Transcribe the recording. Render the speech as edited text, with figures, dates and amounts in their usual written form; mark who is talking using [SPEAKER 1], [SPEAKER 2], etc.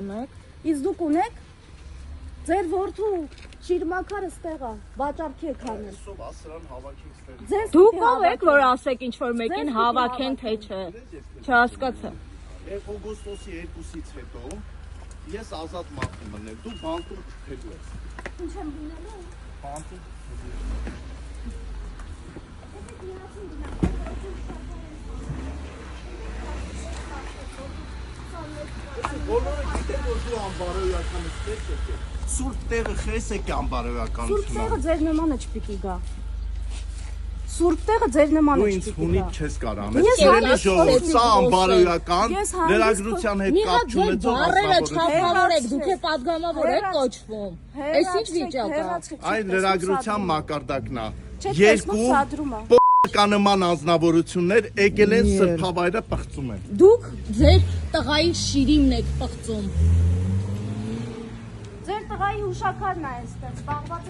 [SPEAKER 1] ունեք։
[SPEAKER 2] Իսկ դուք ունեք ձեր որդու շիրմաքարը ստեղա, վաճառքի եք անել։
[SPEAKER 1] Դուք ով եք, որ ասեք ինչ-որ մեկին հավաքեն, թե չէ։ Չհասկացա։
[SPEAKER 3] Օգոստոսի 2-ից հետո ես ազատ մարդ եմ մնել, դու բանտում քթելու ես։
[SPEAKER 2] Ինչ եմ դինելու։
[SPEAKER 3] Բանտում բոլորը գիտեն, որ դու անբարոյական ես, սուրբ տեղը խես եք անբարոյականությունը։
[SPEAKER 2] Սուրբ տեղը ձեր նմանը չպիտի գա։ Սուրբ տեղը ձեր նմանը
[SPEAKER 3] Դու ինձ
[SPEAKER 2] չպիտի
[SPEAKER 3] հունիկ
[SPEAKER 2] գա։
[SPEAKER 3] չես կարող անել։ Սիրելի ժողովուրդ, սա անբարոյական, լրագրության հետ կապ չունեցող
[SPEAKER 1] Բարերը
[SPEAKER 3] ազգավորություն։
[SPEAKER 1] չափավոր եք, դուք է падգամավոր եք կոչվում։ Այս ինչ վիճակ է։
[SPEAKER 3] Այն լրագրության մակարդակն է։
[SPEAKER 2] Չեք
[SPEAKER 3] Երկու
[SPEAKER 2] տեսնում սադրումը։
[SPEAKER 3] կանման անձնավորություններ եկել են սրբավայրը պղծում են։
[SPEAKER 1] Դուք ձեր տղայի շիրիմն եք պղծում։
[SPEAKER 2] Ձեր տղայի հուշակարն է այստեղ, զբաղված է